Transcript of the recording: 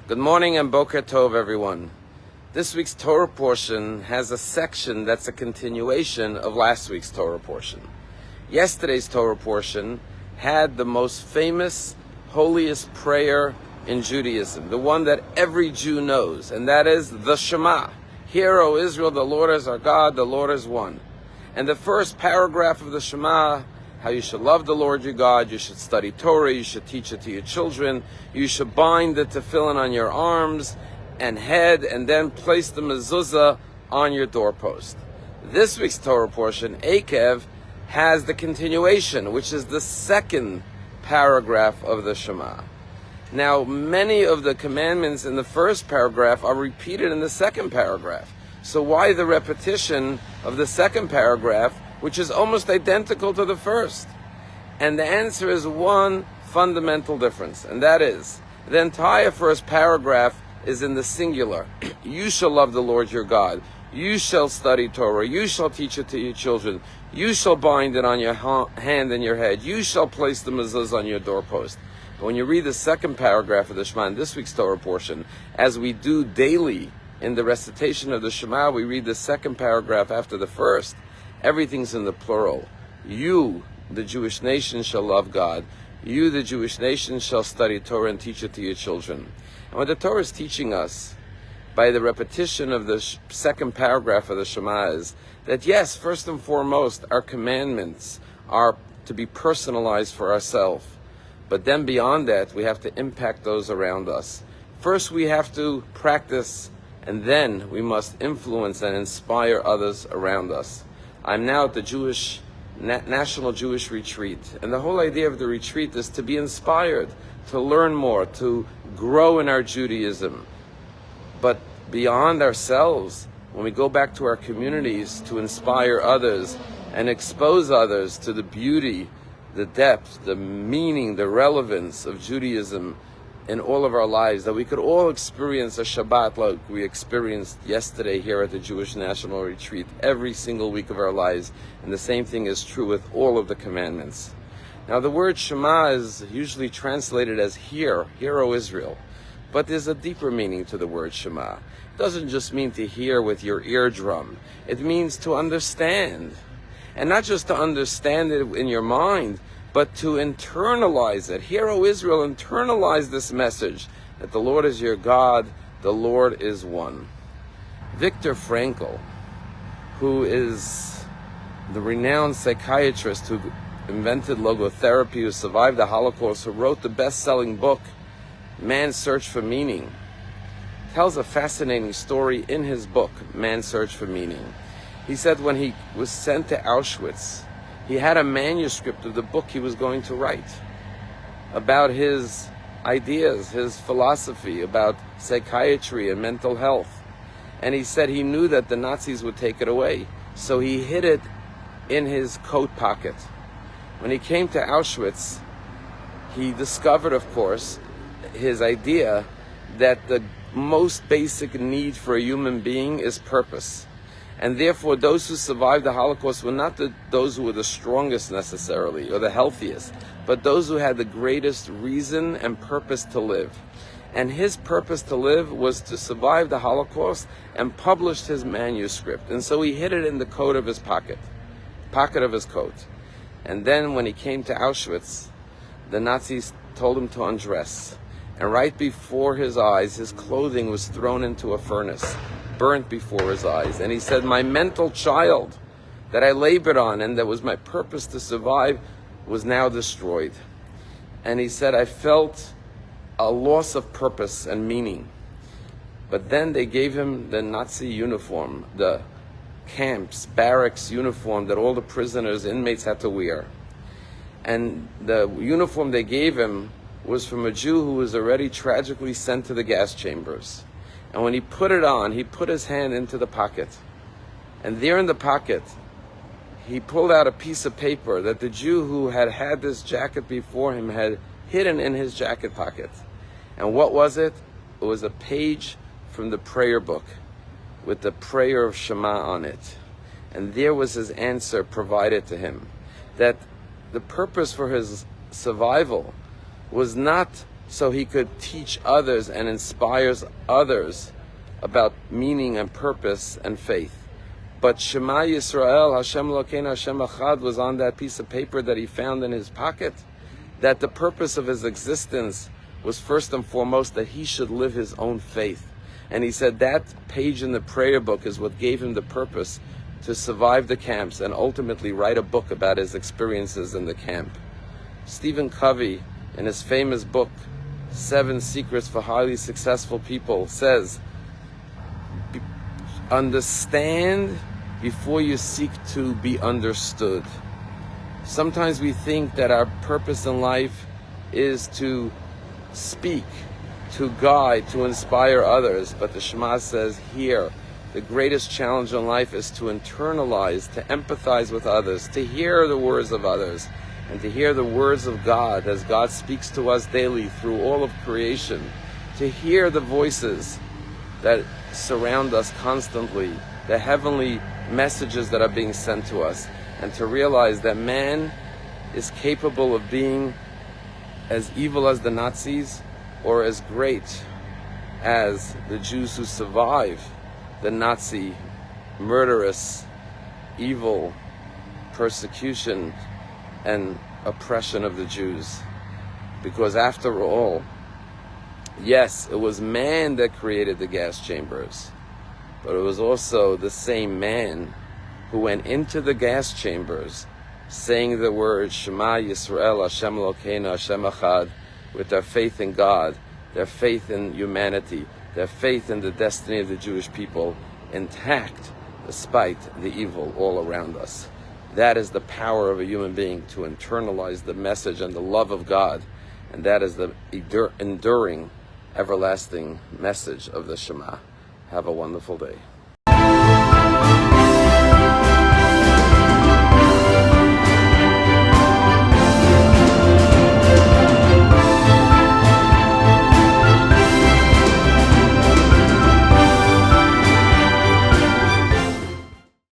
Good morning and Boker Tov, everyone. This week's Torah portion has a section that's a continuation of last week's Torah portion. Yesterday's Torah portion had the most famous, holiest prayer in Judaism, the one that every Jew knows, and that is the Shema. Hear, O Israel, the Lord is our God, the Lord is one. And the first paragraph of the Shema, how you should love the Lord your God, you should study Torah, you should teach it to your children, you should bind the tefillin on your arms and head, and then place the mezuzah on your doorpost. This week's Torah portion, Akev, has the continuation, which is the second paragraph of the Shema. Now, many of the commandments in the first paragraph are repeated in the second paragraph. So why the repetition of the second paragraph, which is almost identical to the first? And the answer is one fundamental difference, and that is, the entire first paragraph is in the singular. You shall love the Lord your God. You shall study Torah. You shall teach it to your children. You shall bind it on your hand and your head. You shall place the mezuzah on your doorpost. But when you read the second paragraph of the Shema in this week's Torah portion, as we do daily in the recitation of the Shema, we read the second paragraph after the first. Everything's in the plural. You, the Jewish nation, shall love God. You, the Jewish nation, shall study Torah and teach it to your children. And what the Torah is teaching us by the repetition of the second paragraph of the Shema is that, yes, first and foremost, our commandments are to be personalized for ourselves. But then beyond that, we have to impact those around us. First, we have to practice, and then we must influence and inspire others around us. I'm now at the National Jewish Retreat, and the whole idea of the retreat is to be inspired, to learn more, to grow in our Judaism. But beyond ourselves, when we go back to our communities, to inspire others and expose others to the beauty, the depth, the meaning, the relevance of Judaism in all of our lives, that we could all experience a Shabbat like we experienced yesterday here at the Jewish National Retreat every single week of our lives. And the same thing is true with all of the commandments. Now, the word Shema is usually translated as hear, O Israel. But there's a deeper meaning to the word Shema. It doesn't just mean to hear with your eardrum. It means to understand. And not just to understand it in your mind, but to internalize it. Hear, O Israel, internalize this message that the Lord is your God, the Lord is one. Viktor Frankl, who is the renowned psychiatrist who invented logotherapy, who survived the Holocaust, who wrote the best-selling book, Man's Search for Meaning, tells a fascinating story in his book, Man's Search for Meaning. He said when he was sent to Auschwitz, he had a manuscript of the book he was going to write about his ideas, his philosophy about psychiatry and mental health. And he said he knew that the Nazis would take it away, so he hid it in his coat pocket. When he came to Auschwitz, he discovered, of course, his idea that the most basic need for a human being is purpose. And therefore, those who survived the Holocaust were not those who were the strongest necessarily, or the healthiest, but those who had the greatest reason and purpose to live. And his purpose to live was to survive the Holocaust, and published his manuscript. And so he hid it in the coat of his pocket of his coat. And then when he came to Auschwitz, the Nazis told him to undress. And right before his eyes, his clothing was thrown into a furnace, burnt before his eyes. And he said, my mental child that I labored on and that was my purpose to survive was now destroyed. And he said, I felt a loss of purpose and meaning. But then they gave him the Nazi uniform, the camps, barracks uniform that all the prisoners, inmates had to wear. And the uniform they gave him was from a Jew who was already tragically sent to the gas chambers. And when he put it on, he put his hand into the pocket. And there in the pocket, he pulled out a piece of paper that the Jew who had had this jacket before him had hidden in his jacket pocket. And what was it? It was a page from the prayer book with the prayer of Shema on it. And there was his answer provided to him, that the purpose for his survival was not so he could teach others and inspires others about meaning and purpose and faith. But Shema Yisrael, Hashem Elokeinu Hashem Echad, was on that piece of paper that he found in his pocket, that the purpose of his existence was first and foremost that he should live his own faith. And he said that page in the prayer book is what gave him the purpose to survive the camps and ultimately write a book about his experiences in the camp. Stephen Covey, in his famous book, 7 Secrets for Highly Successful People, says, understand before you seek to be understood. Sometimes we think that our purpose in life is to speak, to guide, to inspire others, but the Shema says here, the greatest challenge in life is to internalize, to empathize with others, to hear the words of others, and to hear the words of God as God speaks to us daily through all of creation, to hear the voices that surround us constantly, the heavenly messages that are being sent to us, and to realize that man is capable of being as evil as the Nazis or as great as the Jews who survive the Nazi murderous, evil persecution and oppression of the Jews. Because after all, yes, it was man that created the gas chambers, but it was also the same man who went into the gas chambers saying the words Shema Yisrael Hashem Elokeinu Hashem Echad, with their faith in God, their faith in humanity, their faith in the destiny of the Jewish people intact despite the evil all around us. That is the power of a human being, to internalize the message and the love of God, and that is the enduring, everlasting message of the Shema. Have a wonderful day.